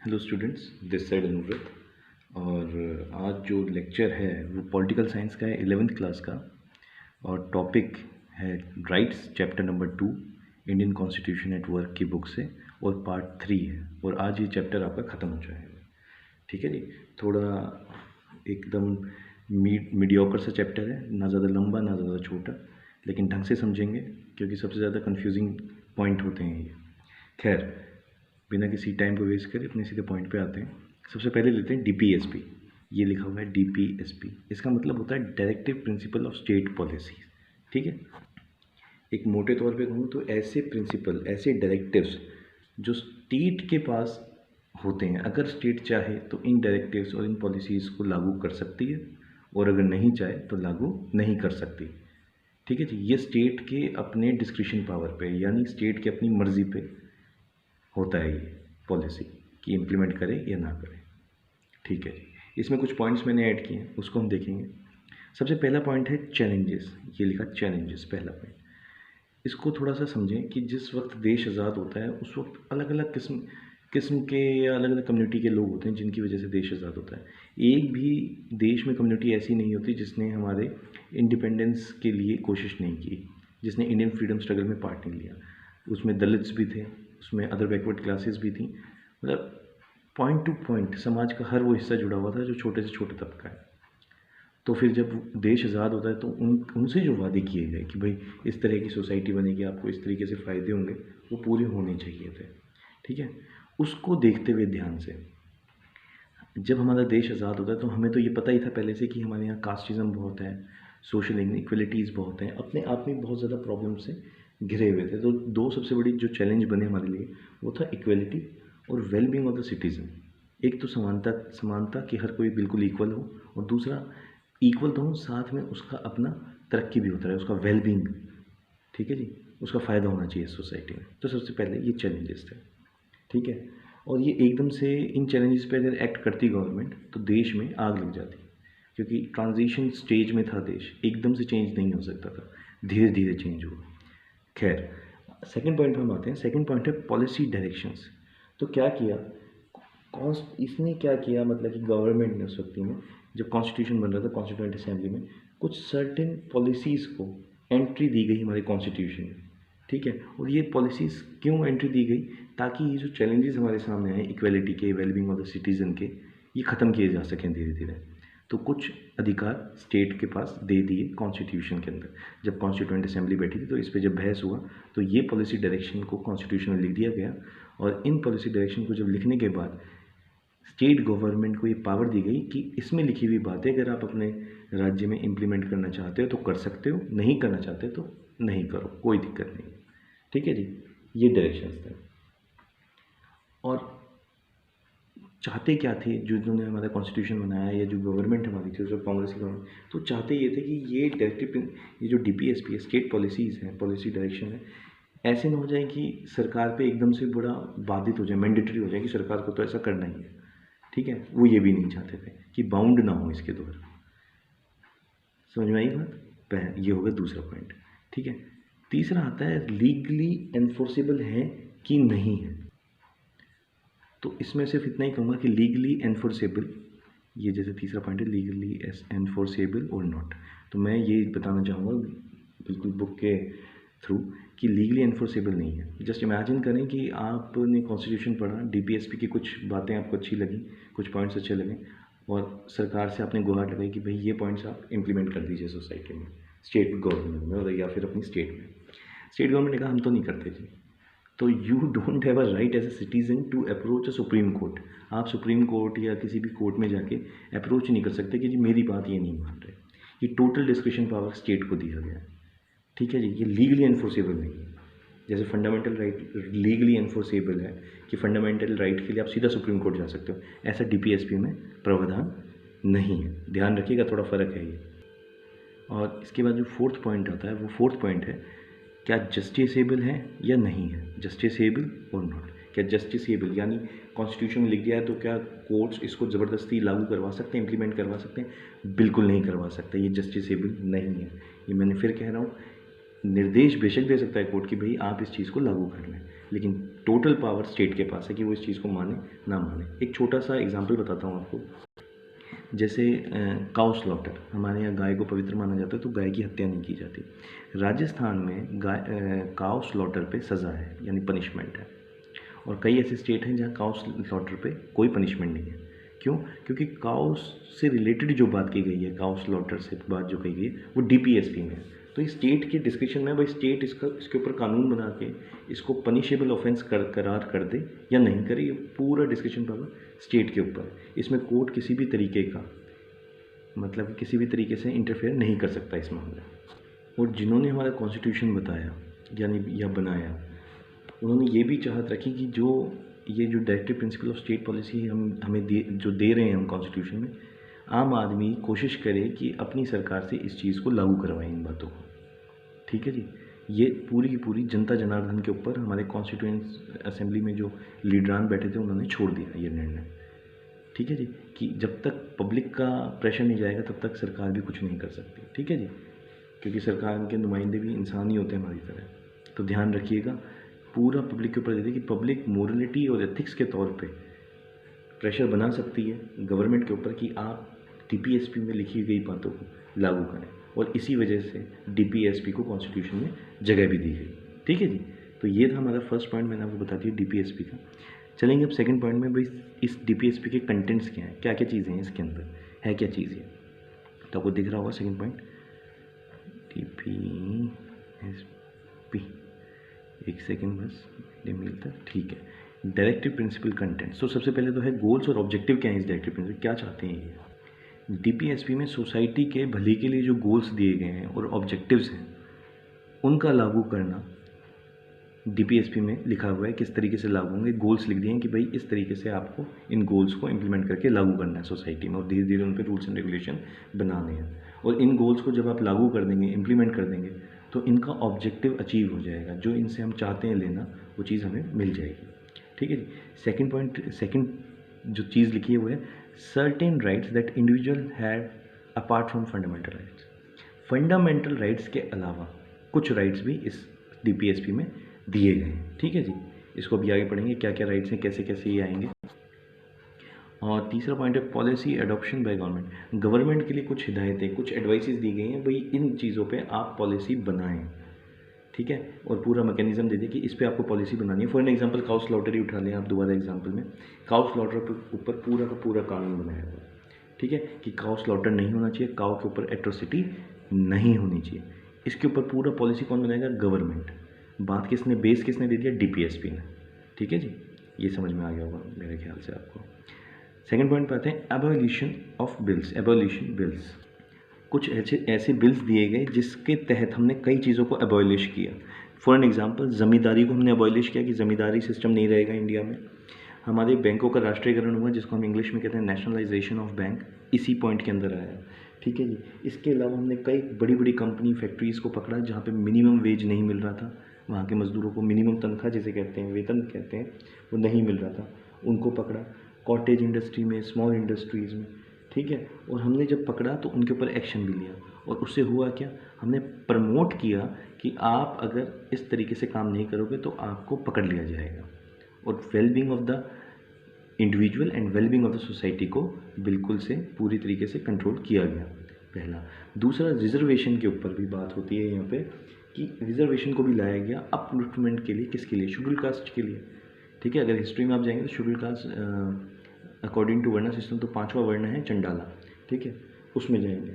Hello students, this side Anuvrat. और आज जो लेक्चर है वो पॉलिटिकल साइंस का है, 11th क्लास का। और टॉपिक है rights, chapter number 2 Indian constitution at work की बुक से, और पार्ट 3 है। और आज ये चैप्टर आपका ख़त्म हो जाएगा। ठीक है जी। थोड़ा एकदम मीडियोकर सा चैप्टर है, ना ज़्यादा लंबा ना ज़्यादा छोटा, लेकिन ढंग से समझेंगे क्योंकि सबसे ज़्यादा कन्फ्यूजिंग पॉइंट होते हैं ये। खैर, बिना किसी टाइम को वेस्ट करे अपने सीधे पॉइंट पे आते हैं। सबसे पहले लेते हैं डीपीएसपी। ये लिखा हुआ है डीपीएसपी, इसका मतलब होता है directive principle of state policy. ठीक है। एक मोटे तौर पे कहूँ तो ऐसे प्रिंसिपल, ऐसे डायरेक्टिव्स जो स्टेट के पास होते हैं, अगर स्टेट चाहे तो इन डायरेक्टिव्स और इन पॉलिसीज़ को लागू कर सकती है, और अगर नहीं चाहे तो लागू नहीं कर सकती। ठीक है जी। ये स्टेट के अपने डिस्क्रिशन पावर पे, यानी स्टेट के अपनी मर्जी पे होता है ये पॉलिसी कि इम्प्लीमेंट करे या ना करे। ठीक है जी। इसमें कुछ पॉइंट्स मैंने ऐड किए हैं, उसको हम देखेंगे। सबसे पहला पॉइंट है चैलेंजेस। ये लिखा चैलेंजेस, पहला पॉइंट। इसको थोड़ा सा समझें कि जिस वक्त देश आज़ाद होता है उस वक्त अलग अलग किस्म के या अलग अलग कम्युनिटी के लोग होते हैं जिनकी वजह से देश आज़ाद होता है। एक भी देश में कम्युनिटी ऐसी नहीं होती जिसने हमारे इंडिपेंडेंस के लिए कोशिश नहीं की, जिसने इंडियन फ्रीडम स्ट्रगल में पार्ट नहीं लिया। उसमें दलित्स भी थे, उसमें अदर बैकवर्ड क्लासेस भी थी। मतलब पॉइंट टू पॉइंट समाज का हर वो हिस्सा जुड़ा हुआ था जो छोटे से छोटे तबका है। तो फिर जब देश आज़ाद होता है तो उनसे जो वादे किए गए कि भाई इस तरह की सोसाइटी बनेगी, आपको इस तरीके से फ़ायदे होंगे, वो पूरे होने चाहिए थे। ठीक है। उसको देखते हुए ध्यान से, जब हमारा देश आज़ाद होता है तो हमें तो ये पता ही था पहले से कि हमारे यहाँ कास्टिज़म बहुत है, सोशल इनइक्वलिटीज़ बहुत हैं, अपने आप में बहुत ज़्यादा प्रॉब्लम से घिरे हुए थे। तो दो सबसे बड़ी जो चैलेंज बने हमारे लिए वो था इक्वलिटी और वेलबींग ऑफ द सिटीज़न। एक तो समानता समानता कि हर कोई बिल्कुल इक्वल हो, और दूसरा इक्वल तो हो, साथ में उसका अपना तरक्की भी होता है, उसका वेलबींग। ठीक है जी। उसका फ़ायदा होना चाहिए सोसाइटी में। तो सबसे पहले ये चैलेंजेस थे। ठीक है। और ये एकदम से इन चैलेंजेस पे अगर एक्ट करती गवर्नमेंट तो देश में आग लग जाती, क्योंकि ट्रांजिशन स्टेज में था देश, एकदम से चेंज नहीं हो सकता था, धीरे धीरे चेंज हुआ। खैर, सेकंड पॉइंट पे हम आते हैं। सेकंड पॉइंट है पॉलिसी डायरेक्शंस। तो क्या किया इसने, क्या किया मतलब कि गवर्नमेंट ने उस वक्त में जब कॉन्स्टिट्यूशन बन रहा था, कॉन्स्टिट्यूंट असेंबली में कुछ सर्टेन पॉलिसीज़ को एंट्री दी गई हमारे कॉन्स्टिट्यूशन में। ठीक है। और ये पॉलिसीज़ क्यों एंट्री दी गई? ताकि ये जो चैलेंजेस हमारे सामने आए इक्वलिटी के, वेलबींग ऑफ द सिटीज़न के, ये ख़त्म किए जा सकें धीरे धीरे। तो कुछ अधिकार स्टेट के पास दे दिए कॉन्स्टिट्यूशन के अंदर। जब कॉन्स्टिट्यूंट असेंबली बैठी थी तो इस पर जब बहस हुआ तो ये पॉलिसी डायरेक्शन को कॉन्स्टिट्यूशन में लिख दिया गया। और इन पॉलिसी डायरेक्शन को जब लिखने के बाद स्टेट गवर्नमेंट को ये पावर दी गई कि इसमें लिखी हुई बातें अगर आप अपने राज्य में इम्प्लीमेंट करना चाहते हो तो कर सकते हो, नहीं करना चाहते तो नहीं करो, कोई दिक्कत नहीं। ठीक है जी। ये डायरेक्शंस थे। और चाहते क्या थे जो जिन्होंने हमारा कॉन्स्टिट्यूशन बनाया, या जो गवर्नमेंट हमारी थी उस वक्त कांग्रेस की गवर्नमेंट, तो चाहते ये थे कि ये डायरेक्टिव, ये जो डीपीएसपी है, स्टेट पॉलिसीज़ हैं, पॉलिसी डायरेक्शन है, ऐसे ना हो जाए कि सरकार पे एकदम से बड़ा बाधित हो जाए, मैंडेटरी हो जाए कि सरकार को तो ऐसा करना ही है। ठीक है। वो ये भी नहीं चाहते थे कि बाउंड ना हो इसके द्वारा। समझ में आई बात? ये होगा दूसरा पॉइंट। ठीक है। तीसरा आता है लीगली एनफोर्सेबल है कि नहीं है। तो इसमें सिर्फ इतना ही कहूँगा कि लीगली एनफोर्सेबल, ये जैसे तीसरा पॉइंट है लीगली एनफोर्सेबल और नॉट, तो मैं ये बताना चाहूँगा बिल्कुल बुक के थ्रू कि लीगली एनफोर्सेबल नहीं है। जस्ट इमेजिन करें कि आपने कॉन्स्टिट्यूशन पढ़ा, डीपीएसपी की कुछ बातें आपको अच्छी लगी, कुछ पॉइंट्स अच्छे लगे, और सरकार से आपने गुहार लगाई कि भाई ये पॉइंट्स आप इम्प्लीमेंट कर दीजिए सोसाइटी में, स्टेट गवर्नमेंट में, और या फिर अपनी स्टेट में। स्टेट गवर्नमेंट ने कहा हम तो नहीं करते जी। तो you don't have a right as a citizen to approach a supreme court. आप सुप्रीम कोर्ट या किसी भी कोर्ट में जाके अप्रोच नहीं कर सकते कि जी मेरी बात ये नहीं मान रहे। ये टोटल डिस्क्रिशन पावर स्टेट को दिया गया है। ठीक है जी। ये लीगली एनफोर्सेबल नहीं है। जैसे फंडामेंटल राइट लीगली एनफोर्सेबल है कि फंडामेंटल राइट के लिए आप सीधा सुप्रीम कोर्ट जा सकते हो, ऐसा डीपीएसपी में प्रावधान नहीं है। ध्यान रखिएगा, थोड़ा फ़र्क है ये। और इसके बाद जो फोर्थ पॉइंट आता है, वो फोर्थ पॉइंट है क्या जस्टिसेबल है या नहीं है, जस्टिसेबल और नॉट। क्या जस्टिसेबल यानी कॉन्स्टिट्यूशन में लिख दिया है तो क्या कोर्ट्स इसको ज़बरदस्ती लागू करवा सकते हैं, इम्प्लीमेंट करवा सकते हैं? बिल्कुल नहीं करवा सकते। ये जस्टिसेबल नहीं है। ये मैंने फिर कह रहा हूँ, निर्देश बेशक दे सकता है कोर्ट कि भाई आप इस चीज़ को लागू कर लें, लेकिन टोटल पावर स्टेट के पास है कि वो इस चीज़ को माने ना माने। एक छोटा सा एग्जांपल बताता हूँ आपको। जैसे काउ स्लॉटर, हमारे यहाँ गाय को पवित्र माना जाता है तो गाय की हत्या नहीं की जाती। राजस्थान में काउ स्लॉटर पे सज़ा है, यानी पनिशमेंट है। और कई ऐसे स्टेट हैं जहाँ काउ स्लॉटर पे कोई पनिशमेंट नहीं है। क्यों? क्योंकि काउ से रिलेटेड जो बात की गई है, काउ स्लॉटर से बात जो कही गई है, वो डीपीएसपी में है। तो इस स्टेट के डिस्क्रिप्शन में भाई स्टेट इसके ऊपर कानून बना के इसको पनिशेबल ऑफेंस करार कर दे या नहीं करे, ये पूरा डिस्क्रिप्शन पावर स्टेट के ऊपर। इसमें कोर्ट किसी भी तरीके का, मतलब किसी भी तरीके से इंटरफेयर नहीं कर सकता इस मामले में। और जिन्होंने हमारा कॉन्स्टिट्यूशन बताया यानी या बनाया, उन्होंने ये भी चाहत रखी कि ये जो directive principle of state policy हम हमें दे रहे हैं हम कॉन्स्टिट्यूशन में, आम आदमी कोशिश करे कि अपनी सरकार से इस चीज़ को लागू करवाएं इन बातों को। ठीक है जी, ये पूरी की पूरी जनता जनार्दन के ऊपर हमारे कॉन्स्टिट्यूंट असेंबली में जो लीडरान बैठे थे उन्होंने छोड़ दिया ये निर्णय। ठीक है जी, कि जब तक पब्लिक का प्रेशर नहीं जाएगा तब तक सरकार भी कुछ नहीं कर सकती। ठीक है जी, क्योंकि सरकार के नुमाइंदे भी इंसान ही होते हैं हमारी तरह। तो ध्यान रखिएगा, पूरा पब्लिक के ऊपर दे दी कि पब्लिक मोरलिटी और एथिक्स के तौर पे प्रेशर बना सकती है गवर्नमेंट के ऊपर कि आप डीपीएसपी में लिखी गई बातों को लागू करें, और इसी वजह से डीपीएसपी को कॉन्स्टिट्यूशन में जगह भी दी गई। ठीक है जी, तो ये था हमारा फर्स्ट पॉइंट, मैंने आपको बता दिया डीपीएसपी का। चलेंगे अब सेकंड पॉइंट में, भाई इस डीपीएसपी के कंटेंट्स क्या हैं, क्या क्या चीज़ें हैं इसके अंदर, है क्या चीज़ है। तो आपको दिख रहा होगा सेकंड पॉइंट, डीपीएसपी, एक सेकंड बस ये मिलता है। ठीक है, डायरेक्टिव प्रिंसिपल कंटेंट। तो सबसे पहले तो है गोल्स और ऑब्जेक्टिव क्या है इस डायरेक्टिव प्रिंसिपल, क्या चाहते हैं ये। डीपीएसपी में सोसाइटी के भले के लिए जो गोल्स दिए गए हैं और ऑब्जेक्टिव्स हैं उनका लागू करना डीपीएसपी में लिखा हुआ है, किस तरीके से लागू होंगे। गोल्स लिख दिए हैं कि भाई इस तरीके से आपको इन गोल्स को इम्प्लीमेंट करके लागू करना है सोसाइटी में, और धीरे धीरे उन पर रूल्स एंड रेगुलेशन बनाने हैं। और इन गोल्स को जब आप लागू कर देंगे, इम्प्लीमेंट कर देंगे, तो इनका ऑब्जेक्टिव अचीव हो जाएगा, जो इनसे हम चाहते हैं लेना वो चीज़ हमें मिल जाएगी। ठीक है जी, सेकेंड पॉइंट, सेकेंड जो चीज़ लिखी है वो है certain rights that individual have apart from fundamental rights. Fundamental rights के अलावा कुछ राइट्स भी इस डीपीएसपी में दिए गए हैं। ठीक है जी, इसको भी आगे पढ़ेंगे क्या क्या राइट्स हैं, कैसे कैसे ये आएंगे। और तीसरा पॉइंट है policy adoption by government. Government के लिए कुछ हिदायतें, कुछ एडवाइसेस दी गई हैं, भाई इन चीज़ों पे आप पॉलिसी बनाएं। ठीक है, और पूरा मैकेनिज्म दे दिया कि इस पे आपको पॉलिसी बनानी है। For an example cow slaughter ही उठा लें आप दोबारा एग्जांपल में, काउ स्लॉटर के ऊपर पूरा का पूरा कानून बनाया हुआ है। ठीक है, कि काउ स्लॉटर नहीं होना चाहिए, काउ के ऊपर एट्रोसिटी नहीं होनी चाहिए। इसके ऊपर पूरा पॉलिसी कौन बनाएगा, गवर्नमेंट। बात किसने, बेस किसने दे दिया, डीपीएसपी ने। ठीक है जी, ये समझ में आ गया होगा मेरे ख्याल से आपको। सेकंड पॉइंट पे आते हैं abolition of bills. Abolition bills, कुछ ऐसे बिल्स दिए गए जिसके तहत हमने कई चीज़ों को एबॉलिश किया। फॉर एन एग्जांपल ज़मींदारी को हमने एबॉलिश किया कि ज़मींदारी सिस्टम नहीं रहेगा इंडिया में। हमारे बैंकों का राष्ट्रीयकरण हुआ जिसको हम इंग्लिश में कहते हैं नेशनलाइजेशन ऑफ बैंक, इसी पॉइंट के अंदर आया। ठीक है जी, इसके अलावा हमने कई बड़ी बड़ी कंपनी फैक्ट्रीज़ को पकड़ा जहाँ पे मिनिमम वेज नहीं मिल रहा था, वहाँ के मज़दूरों को मिनिमम तनख्वाह जिसे कहते हैं, वेतन कहते हैं, वो नहीं मिल रहा था, उनको पकड़ा। कॉटेज इंडस्ट्री में, स्मॉल इंडस्ट्रीज़ में। ठीक है, और हमने जब पकड़ा तो उनके ऊपर एक्शन भी लिया, और उससे हुआ क्या, हमने प्रमोट किया कि आप अगर इस तरीके से काम नहीं करोगे तो आपको पकड़ लिया जाएगा। और wellbeing of the individual and wellbeing of the society को बिल्कुल से पूरी तरीके से कंट्रोल किया गया, पहला। दूसरा, रिजर्वेशन के ऊपर भी बात होती है यहाँ पे कि रिजर्वेशन को भी लाया गया अपलिफ्टमेंट के लिए, किसके लिए, शेड्यूल कास्ट के लिए। ठीक है, अगर हिस्ट्री में आप जाएंगे तो शेड्यूल कास्ट अकॉर्डिंग टू वर्ण सिस्टम तो 5वां वर्ण है चंडाला। ठीक है, उसमें जाएंगे।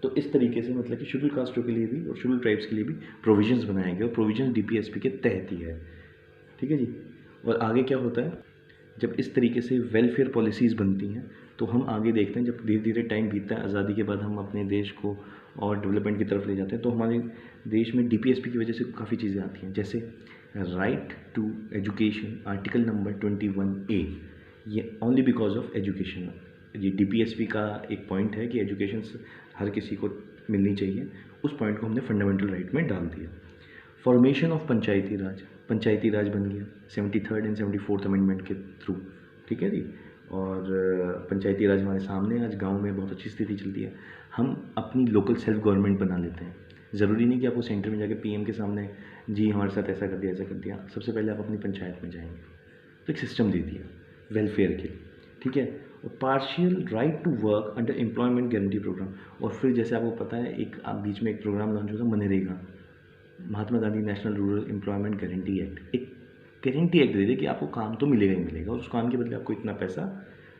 तो इस तरीके से मतलब कि शेड्यूल कास्टों के लिए भी और शेड्यूल ट्राइब्स के लिए भी प्रोविजंस बनाए गए, और प्रोविजंस डीपीएसपी के तहत ही है। ठीक है जी, और आगे क्या होता है, जब इस तरीके से वेलफेयर पॉलिसीज़ बनती हैं तो हम आगे देखते हैं, जब धीरे धीरे टाइम बीतता है, आज़ादी के बाद हम अपने देश को और डेवलपमेंट की तरफ ले जाते हैं, तो हमारे देश में डीपीएसपी की वजह से काफ़ी चीज़ें आती हैं, जैसे right to education, article number 21A, ये ओनली बिकॉज ऑफ एजुकेशन। ये डीपीएसपी का एक पॉइंट है कि एजुकेशन हर किसी को मिलनी चाहिए, उस पॉइंट को हमने फंडामेंटल राइट में डाल दिया। फॉर्मेशन ऑफ पंचायती राज, पंचायती राज बन गया 73rd एंड 74th अमेंडमेंट के थ्रू। ठीक है जी, और पंचायती राज हमारे सामने आज गांव में बहुत अच्छी स्थिति चलती है। हम अपनी लोकल सेल्फ गवर्नमेंट बना लेते हैं, ज़रूरी नहीं कि आपको सेंटर में जाके पीएम के सामने जी हमारे साथ ऐसा कर दिया ऐसा कर दिया। सबसे पहले आप अपनी पंचायत में जाएंगे तो एक सिस्टम दे दिया वेलफेयर के लिए, ठीक है। और partial right to work under employment guarantee programme. और फिर जैसे आपको पता है एक बीच में एक प्रोग्राम लॉन्च हुआ था मनरेगा, Mahatma Gandhi national rural employment guarantee act. एक गारंटी एक्ट दे दे कि आपको काम तो मिलेगा ही मिलेगा और उस काम के बदले आपको इतना पैसा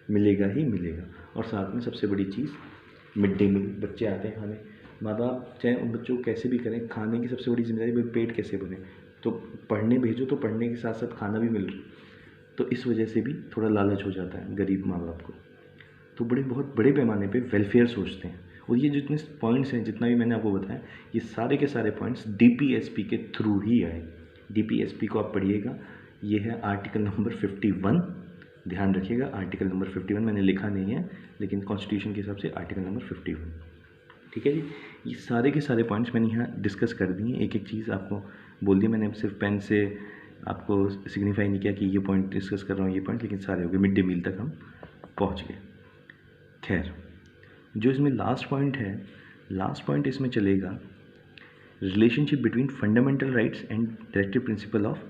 मिलेगा ही मिलेगा। और साथ में सबसे बड़ी चीज़ मिड डे मील। बच्चे आते हैं खाने, माँ बाप चाहे उन बच्चों को कैसे भी करें, खाने की सबसे बड़ी जिम्मेदारी भाई पेट कैसे भरे। तो पढ़ने भेजो तो पढ़ने के साथ साथ खाना भी मिल रहा, तो इस वजह से भी थोड़ा लालच हो जाता है गरीब माँ बाप को। तो बहुत बड़े पैमाने पे वेलफेयर सोचते हैं। और ये जितने पॉइंट्स हैं, जितना भी मैंने आपको बताया, ये सारे के सारे पॉइंट्स डीपीएसपी के थ्रू ही आए। डीपीएसपी को आप पढ़िएगा, ये है आर्टिकल नंबर 51। ध्यान रखिएगा, आर्टिकल नंबर 51 मैंने लिखा नहीं है, लेकिन कॉन्स्टिट्यूशन के हिसाब से आर्टिकल नंबर 51, ठीक है जी। ये सारे के सारे पॉइंट्स मैंने यहाँ डिस्कस कर दिए, एक एक चीज़ आपको बोल दी मैंने। अब सिर्फ पेन से आपको सिग्निफाई नहीं किया कि ये पॉइंट डिस्कस कर रहा हूँ, ये पॉइंट, लेकिन सारे हो गए, मिड डे मील तक हम पहुँच गए। खैर, जो इसमें लास्ट पॉइंट है, लास्ट पॉइंट इसमें चलेगा relationship between fundamental rights and directive principle of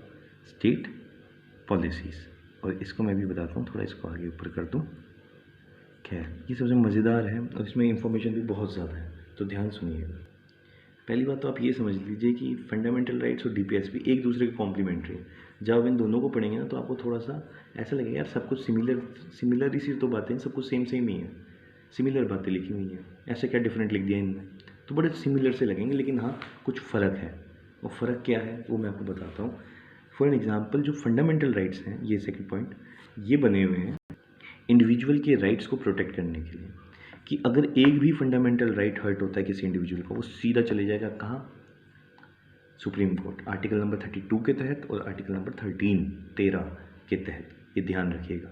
state policies. और इसको मैं भी बताता हूँ, थोड़ा इसको आगे ऊपर कर दूँ। खैर, ये सबसे मज़ेदार है और इसमें इंफॉर्मेशन भी बहुत ज़्यादा है, तो ध्यान सुनिएगा। पहली बात तो आप ये समझ लीजिए कि फंडामेंटल राइट्स और डीपीएसपी एक दूसरे के कॉम्प्लीमेंट्री है। जब आप इन दोनों को पढ़ेंगे ना तो आपको थोड़ा सा ऐसा लगेगा यार सब कुछ सिमिलर ही सी तो बातें हैं, सब कुछ सेम ही है, सिमिलर बातें लिखी हुई हैं, ऐसे क्या डिफरेंट लिख दिया इनमें, तो बड़े सिमिलर से लगेंगे, लेकिन हाँ कुछ फ़र्क है। और फ़र्क क्या है वो मैं आपको बताता हूँ। फॉर एग्जांपल जो फंडामेंटल राइट्स हैं, ये सेकंड पॉइंट, ये बने हुए हैं इंडिविजुअल के राइट्स को प्रोटेक्ट करने के लिए, कि अगर एक भी फंडामेंटल राइट हर्ट होता है किसी इंडिविजुअल का, वो सीधा चले जाएगा कहाँ, सुप्रीम कोर्ट, आर्टिकल नंबर 32 के तहत और आर्टिकल नंबर 13 के तहत, ये ध्यान रखिएगा।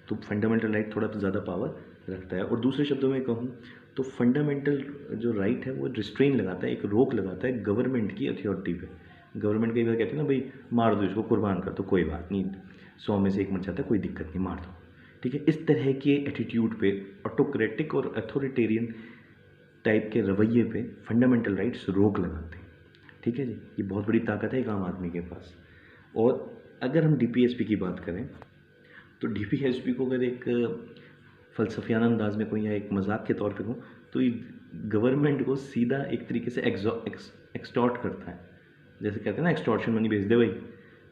तो फंडामेंटल राइट थोड़ा ज़्यादा पावर रखता है। और दूसरे शब्दों में कहूँ तो फंडामेंटल जो राइट है वो रिस्ट्रेन लगाता है, एक रोक लगाता है गवर्नमेंट की अथॉरिटी पे। गवर्नमेंट कई बार कहते हैं ना भाई मार दो इसको, कुर्बान कर दो, कोई बात नहीं, 100 में से एक मर जाता है, कोई दिक्कत नहीं, मार दो, ठीक है। इस तरह के एटीट्यूड पे, ऑटोक्रेटिक और अथॉरिटेरियन टाइप के रवैये पे फंडामेंटल राइट्स रोक लगाते हैं, ठीक है जी। ये बहुत बड़ी ताकत है एक आम आदमी के पास। और अगर हम डीपीएसपी की बात करें तो डीपीएसपी को अगर एक फ़लसफ़ियाना अंदाज में कहूँ या एक मजाक के तौर पे कहूँ तो ये गवर्नमेंट को सीधा एक तरीके से एक्सटॉर्ट करता है, जैसे कहते हैं ना एक्सटॉर्शन मनी भेज दे भाई,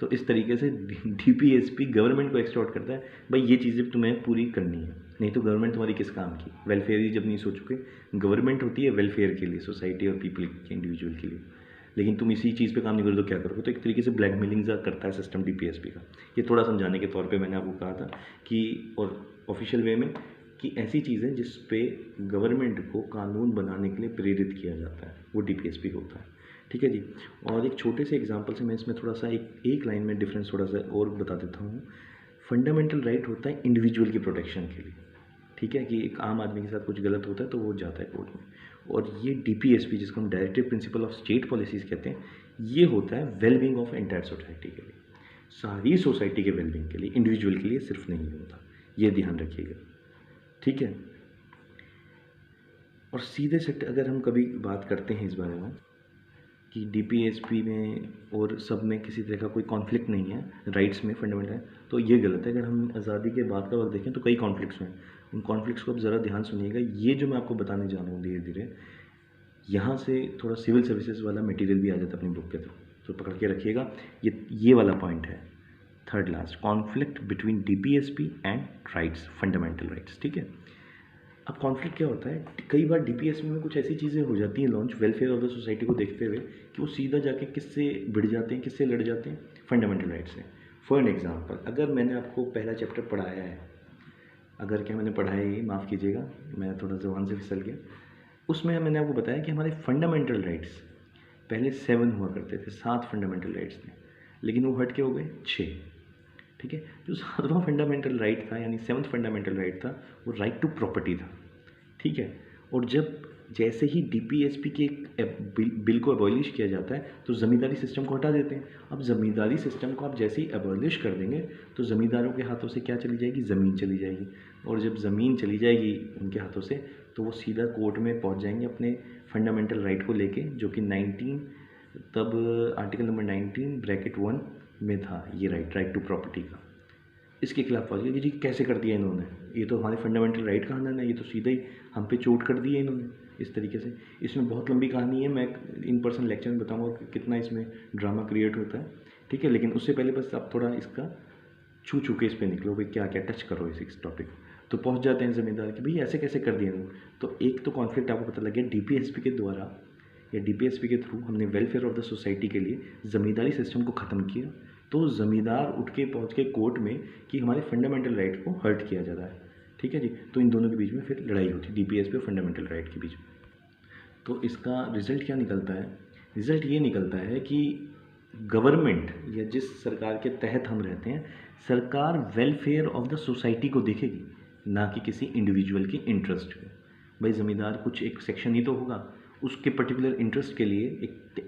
तो इस तरीके से डीपीएसपी गवर्नमेंट को एक्सटॉर्ट करता है, भाई ये चीज़ें तुम्हें पूरी करनी है, नहीं तो गवर्नमेंट तुम्हारी किस काम की, वेलफेयर ही जब नहीं सोचोगे। गवर्नमेंट होती है वेलफेयर के लिए, सोसाइटी और पीपल के, इंडिविजुअल के लिए, लेकिन तुम इसी चीज़ पे काम नहीं करोगे तो क्या करोगे। तो एक तरीके से ब्लैकमेलिंग सा करता है सिस्टम डीपीएसपी का। ये थोड़ा समझाने के तौर पे मैंने आपको कहा था कि, और ऑफिशियल वे में, कि ऐसी चीज़ें जिस पे गवर्नमेंट को कानून बनाने के लिए प्रेरित किया जाता है वो डीपीएसपी होता है, ठीक है जी। और एक छोटे से एग्जांपल से मैं इसमें थोड़ा सा एक लाइन में डिफरेंस थोड़ा सा और बता देता हूँ। फंडामेंटल राइट होता है इंडिविजुअल की प्रोटेक्शन के लिए, ठीक है, कि एक आम आदमी के साथ कुछ गलत होता है तो वो जाता है कोर्ट में। और ये डीपीएसपी जिसको हम directive principle of state policies कहते हैं, ये होता है वेलबींग ऑफ एंटायर सोसाइटी के लिए, सारी सोसाइटी के वेलबींग के लिए, इंडिविजुअल के लिए सिर्फ नहीं होता, ये ध्यान रखिएगा, ठीक है। और सीधे से अगर हम कभी बात करते हैं इस बारे में कि डीपीएसपी में और सब में किसी तरह का कोई कॉन्फ्लिक्ट नहीं है राइट्स में फंडामेंटल, तो ये गलत है। अगर हम आज़ादी के बाद का वक्त देखें तो कई कॉन्फ्लिक्ट्स हैं, उन कॉन्फ्लिक्ट्स को आप ज़रा ध्यान सुनिएगा। ये जो मैं आपको बताने जा रहा हूँ धीरे धीरे, यहाँ से थोड़ा सिविल सर्विसेज वाला मटेरियल भी आ जाता है अपनी बुक के थ्रू, तो पकड़ के रखिएगा। ये वाला पॉइंट है third last, conflict between DPSP and rights, fundamental rights, ठीक है। अब कॉन्फ्लिक्ट क्या होता है, कई बार डीपीएसपी में कुछ ऐसी चीज़ें हो जाती हैं launch welfare of the society को देखते हुए कि वो सीधा जाके किससे भिड़ जाते हैं, किससे लड़ जाते हैं, फंडामेंटल राइट्स से। फॉर एग्जांपल, अगर मैंने आपको पहला चैप्टर पढ़ाया है, अगर क्या मैंने पढ़ाया ही, माफ़ कीजिएगा मैं थोड़ा ज़बान से फिसल गया, उसमें मैंने आपको बताया कि हमारे फंडामेंटल राइट्स पहले 7 हुआ करते थे, 7 फंडामेंटल राइट्स थे, लेकिन वो हट के हो गए 6, ठीक है। जो 7वां फंडामेंटल राइट था यानी 7th फंडामेंटल राइट था, वो राइट टू प्रॉपर्टी था, ठीक है। और जब जैसे ही डीपीएसपी के बिल को अबॉलिश किया जाता है तो ज़मींदारी सिस्टम को हटा देते हैं। अब ज़मींदारी सिस्टम को आप जैसे ही अबॉलिश कर देंगे तो ज़मींदारों के हाथों से क्या चली जाएगी, ज़मीन चली जाएगी, और जब ज़मीन चली जाएगी उनके हाथों से तो वो सीधा कोर्ट में पहुंच जाएंगे अपने फंडामेंटल राइट को लेके, जो कि 19 तब आर्टिकल नंबर 19 ब्रैकेट 1 में था ये राइट टू प्रॉपर्टी का। इसके खिलाफ पहुंच गया कि जी कैसे कर दिया इन्होंने, ये तो हमारे फंडामेंटल राइट का हनन है, ये तो सीधा ही हम पे चोट कर दी है इन्होंने इस तरीके से। इसमें बहुत लंबी कहानी है, मैं इन पर्सन लेक्चर में बताऊंगा कि कितना इसमें ड्रामा क्रिएट होता है, ठीक है। लेकिन उससे पहले बस आप थोड़ा इसका छू छू के इस पर निकलो भाई, क्या क्या टच करो इस टॉपिक। तो पहुंच जाते हैं ज़मींदार कि भाई ऐसे कैसे कर दिए इन्होंने। तो एक तो कॉन्फ्लिक्ट आपको पता लग गया, डीपीएसपी के द्वारा या डीपीएसपी के थ्रू हमने वेलफेयर ऑफ द सोसाइटी के लिए ज़मींदारी सिस्टम को ख़त्म किया। तो ज़मींदार उठ के पहुँच के कोर्ट में कि हमारे फंडामेंटल राइट को हर्ट किया जा रहा है, ठीक है जी। तो इन दोनों के बीच में फिर लड़ाई होती है, डीपीएसपी और फंडामेंटल राइट के बीच में। तो इसका रिज़ल्ट क्या निकलता है? रिज़ल्ट ये निकलता है कि गवर्नमेंट या जिस सरकार के तहत हम रहते हैं, सरकार वेलफेयर ऑफ द सोसाइटी को देखेगी, ना कि किसी इंडिविजुअल की इंटरेस्ट को। भाई ज़मींदार कुछ एक सेक्शन ही तो होगा, उसके पर्टिकुलर इंटरेस्ट के लिए एक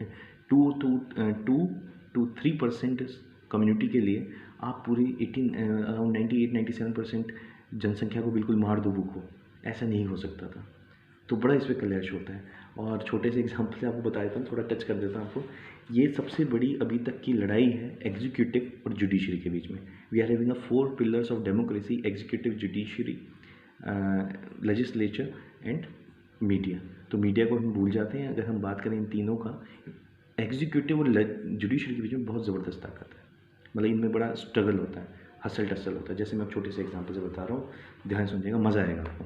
2 to 3% कम्युनिटी के लिए आप पूरी 18 अराउंड 98-97% जनसंख्या को बिल्कुल मार दो भूखो, ऐसा नहीं हो सकता था। तो बड़ा इस पर क्लैश होता है। और छोटे से एग्जांपल से आपको बता देता हूँ, थोड़ा टच कर देता हूँ आपको। ये सबसे बड़ी अभी तक की लड़ाई है एग्जीक्यूटिव और जुडिशरी के बीच में। We are having 4 pillars of democracy, executive, judiciary, legislature and media. तो मीडिया को हम भूल जाते हैं। अगर हम बात करें इन तीनों का, एग्जीक्यूटिव और जुडिशरी के बीच में बहुत ज़बरदस्त ताकत है, मतलब इनमें बड़ा स्ट्रगल होता है, हसल टसल होता है। जैसे मैं छोटे से एग्जांपल से बता रहा हूँ, ध्यान सुनिएगा, मज़ा आएगा आपको।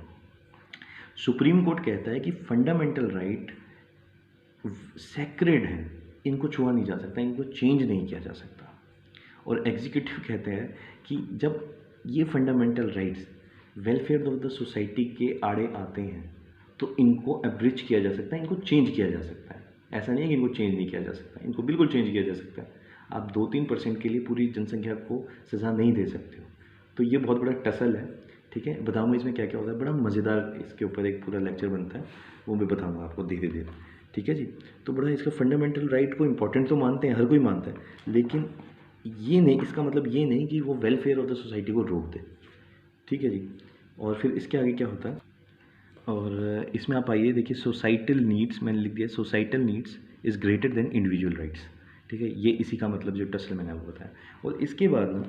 सुप्रीम कोर्ट कहता है कि फंडामेंटल राइट सैक्रेड हैं, इनको छुआ नहीं जा सकता, इनको चेंज नहीं किया जा सकता। और एग्जीक्यूटिव कहते हैं कि जब ये fundamental rights welfare of the society के आड़े आते हैं तो इनको एब्रिज किया जा सकता है, इनको चेंज किया जा सकता है। ऐसा नहीं है कि इनको चेंज नहीं किया जा सकता, इनको बिल्कुल चेंज किया जा सकता है। आप 2-3% के लिए पूरी जनसंख्या को सज़ा नहीं दे सकते हो। तो ये बहुत बड़ा टसल है, ठीक है। बताऊँगा इसमें क्या क्या होता है, बड़ा मज़ेदार इसके ऊपर एक पूरा लेक्चर बनता है, वो मैं बताऊँगा आपको धीरे धीरे, ठीक है जी। तो बड़ा इसका फंडामेंटल राइट को इम्पोर्टेंट तो मानते हैं, हर कोई मानता है, लेकिन ये नहीं, इसका मतलब ये नहीं कि वो वेलफेयर ऑफ द सोसाइटी को रोक दे, ठीक है जी। और फिर इसके आगे क्या होता है, और इसमें आप आइए देखिए, सोसाइटल नीड्स मैंने लिख दिया, societal needs is greater than individual rights, ठीक है। ये इसी का मतलब जो टसल मैंने आपको बताया। और इसके बाद ना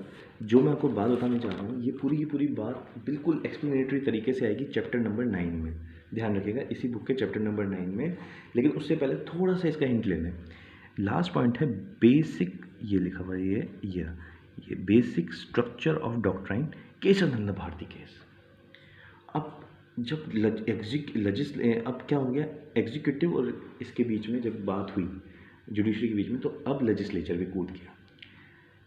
जो मैं आपको बात बताना चाह रहा हूँ, ये पूरी की पूरी बात बिल्कुल एक्सप्लेनेटरी तरीके से आएगी चैप्टर नंबर 9 में, ध्यान रखिएगा, इसी बुक के चैप्टर नंबर 9 में। लेकिन उससे पहले थोड़ा सा इसका हिंट ले लें। लास्ट पॉइंट है बेसिक, ये लिखा हुआ है ये basic structure of doctrine, Kesavananda Bharati case. अब जब अब क्या हो गया, एग्जीक्यूटिव और इसके बीच में जब बात हुई जुडिशरी के बीच में, तो अब लेजिस्लेचर भी कूद गया,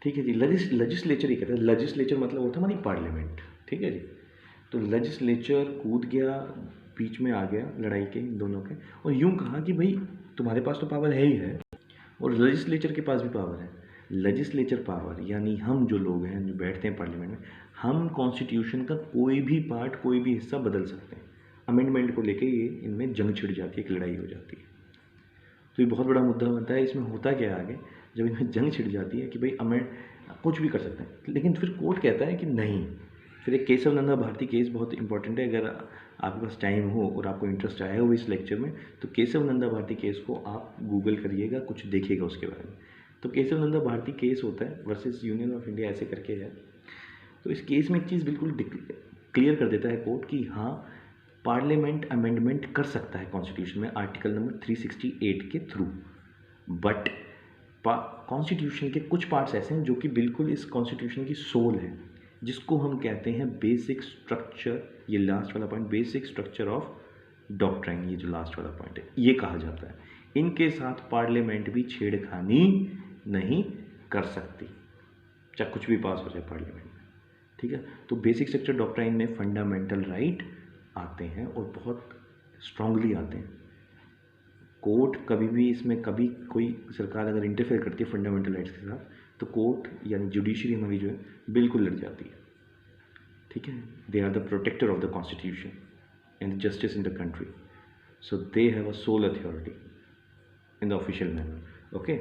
ठीक है जी। लेजिस्लेचर ही कहते हैं, लेजिस्लेचर मतलब होता है हमारी पार्लियामेंट, ठीक है जी। तो लेजिस्लेचर कूद गया, बीच में आ गया लड़ाई के इन दोनों के, और यूं कहा कि भाई तुम्हारे पास तो पावर है ही है और लेजिस्लेचर के पास भी पावर है। लेजिस्लेचर पावर यानी हम जो लोग हैं जो बैठते हैं पार्लियामेंट में, हम कॉन्स्टिट्यूशन का कोई भी पार्ट, कोई भी हिस्सा बदल सकते हैं। अमेंडमेंट को लेके ये इनमें जंग छिड़ जाती है, एक लड़ाई हो जाती है। तो ये बहुत बड़ा मुद्दा बनता है। इसमें होता क्या है आगे, जब इनमें जंग छिड़ जाती है कि भाई अमेंड कुछ भी कर सकते हैं, लेकिन फिर कोर्ट कहता है कि नहीं। फिर एक केशवानंद भारती केस बहुत इंपॉर्टेंट है, अगर आपके पास टाइम हो और आपको इंटरेस्ट आया हो इस लेक्चर में, तो केशवानंद भारती केस को आप गूगल करिएगा, कुछ देखिएगा उसके बारे में। तो केशवानंद भारती केस होता है वर्सेस यूनियन ऑफ इंडिया, ऐसे करके है। तो इस केस में एक चीज़ बिल्कुल क्लियर कर देता है कोर्ट कि हाँ, पार्लियामेंट अमेंडमेंट कर सकता है कॉन्स्टिट्यूशन में आर्टिकल नंबर 368 के थ्रू, बट कॉन्स्टिट्यूशन के कुछ पार्ट्स ऐसे हैं जो कि बिल्कुल इस कॉन्स्टिट्यूशन की सोल है, जिसको हम कहते हैं बेसिक स्ट्रक्चर। ये लास्ट वाला point, basic structure of doctrine, ये जो लास्ट वाला पॉइंट है, ये कहा जाता है इनके साथ पार्लियामेंट भी छेड़खानी नहीं कर सकती, चाहे कुछ भी पास हो जाए पार्लियामेंट में, ठीक है। तो बेसिक स्ट्रक्चर डॉक्ट्राइन में फंडामेंटल राइट आते हैं और बहुत स्ट्रांगली आते हैं। कोर्ट कभी भी इसमें, कभी कोई सरकार अगर इंटरफेयर करती है फंडामेंटल राइट्स के साथ, तो कोर्ट यानी जुडिशरी हमारी जो है बिल्कुल लड़ जाती है, ठीक है। They are the protector of the constitution and justice in the country, so they have a sole authority in the official manner, okay.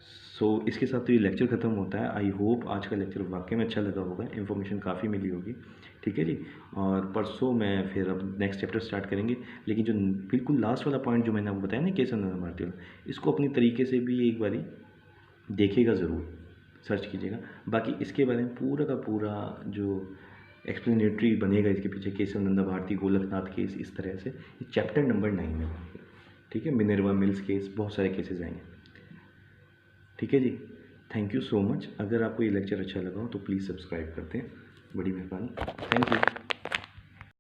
So so इसके साथ तो ये लेक्चर ख़त्म होता है। आई होप आज का लेक्चर वाकई में अच्छा लगा होगा, इन्फॉर्मेशन काफ़ी मिली होगी। ठीक है जी, और परसों मैं फिर अब नेक्स्ट चैप्टर स्टार्ट करेंगे। लेकिन जो बिल्कुल लास्ट वाला पॉइंट जो मैंने आपको बताया ना, केशव नंदा भारती वाला, इसको अपनी तरीके से भी एक बारी देखिएगा, ज़रूर सर्च कीजिएगा। बाकी इसके बारे में पूरा का पूरा जो एक्सप्लेनेटरी बनेगा इसके पीछे, केशव नंदा भारती, गोलकनाथ केस, इस तरह से ये चैप्टर नंबर 9 में। ठीक है, मिनर्वा मिल्स केस, बहुत सारे केसेस आएंगे। ठीक है जी, थैंक यू सो मच। अगर आपको ये लेक्चर अच्छा लगा हो तो प्लीज़ सब्सक्राइब करते हैं, बड़ी मेहरबानी। Thank you.